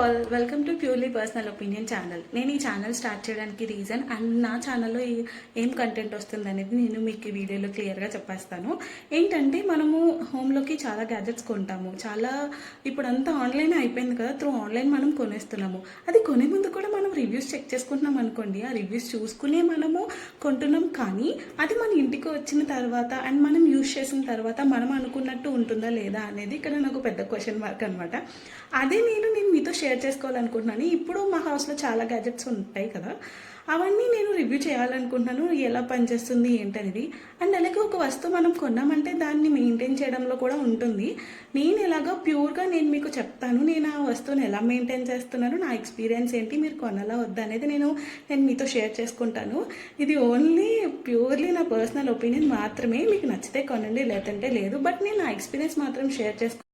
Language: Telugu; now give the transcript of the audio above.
All welcome to purely personal opinion channel. నేను ఈ ఛానల్ స్టార్ట్ చేయడానికి రీజన్ అండ్ నా ఛానల్లో ఏం కంటెంట్ వస్తుంది అనేది నేను మీకు ఈ వీడియోలో క్లియర్గా చెప్పేస్తాను. ఏంటంటే మనము హోమ్లోకి చాలా గ్యాజెట్స్ కొంటాము. ఇప్పుడంతా ఆన్లైన్ అయిపోయింది కదా, త్రూ ఆన్లైన్ మనం కొనేస్తున్నాము. అది కొనే ముందు కూడా మనం రివ్యూస్ చెక్ చేసుకుంటున్నాం అనుకోండి, ఆ రివ్యూస్ చూసుకునే మనము కొంటున్నాం. కానీ అది మన ఇంటికి వచ్చిన తర్వాత అండ్ మనం యూజ్ చేసిన తర్వాత మనం అనుకున్నట్టు ఉంటుందా లేదా అనేది ఇక్కడ నాకు పెద్ద క్వశ్చన్ మార్క్ అనమాట. అదే నేను మీతో షేర్ చేసుకోవాలనుకుంటున్నాను. ఇప్పుడు మా హౌస్లో చాలా గ్యాజెట్స్ ఉంటాయి కదా, అవన్నీ నేను రివ్యూ చేయాలనుకుంటున్నాను, ఎలా పనిచేస్తుంది ఏంటనేది. అండ్ అలాగే ఒక వస్తువు మనం కొన్నామంటే దాన్ని మెయింటైన్ చేయడంలో కూడా ఉంటుంది. నేను ఎలాగో ప్యూర్గా నేను మీకు చెప్తాను, నేను ఆ వస్తువుని ఎలా మెయింటైన్ చేస్తున్నాను, నా ఎక్స్పీరియన్స్ ఏంటి, మీరు కొనాలా వద్దా అనేది నేను మీతో షేర్ చేసుకుంటాను. ఇది ఓన్లీ ప్యూర్లీ నా పర్సనల్ ఒపీనియన్ మాత్రమే. మీకు నచ్చితే కొనండి, లేదంటే లేదు. బట్ నేను నా ఎక్స్పీరియన్స్ మాత్రం షేర్ చేసుకుంటాను.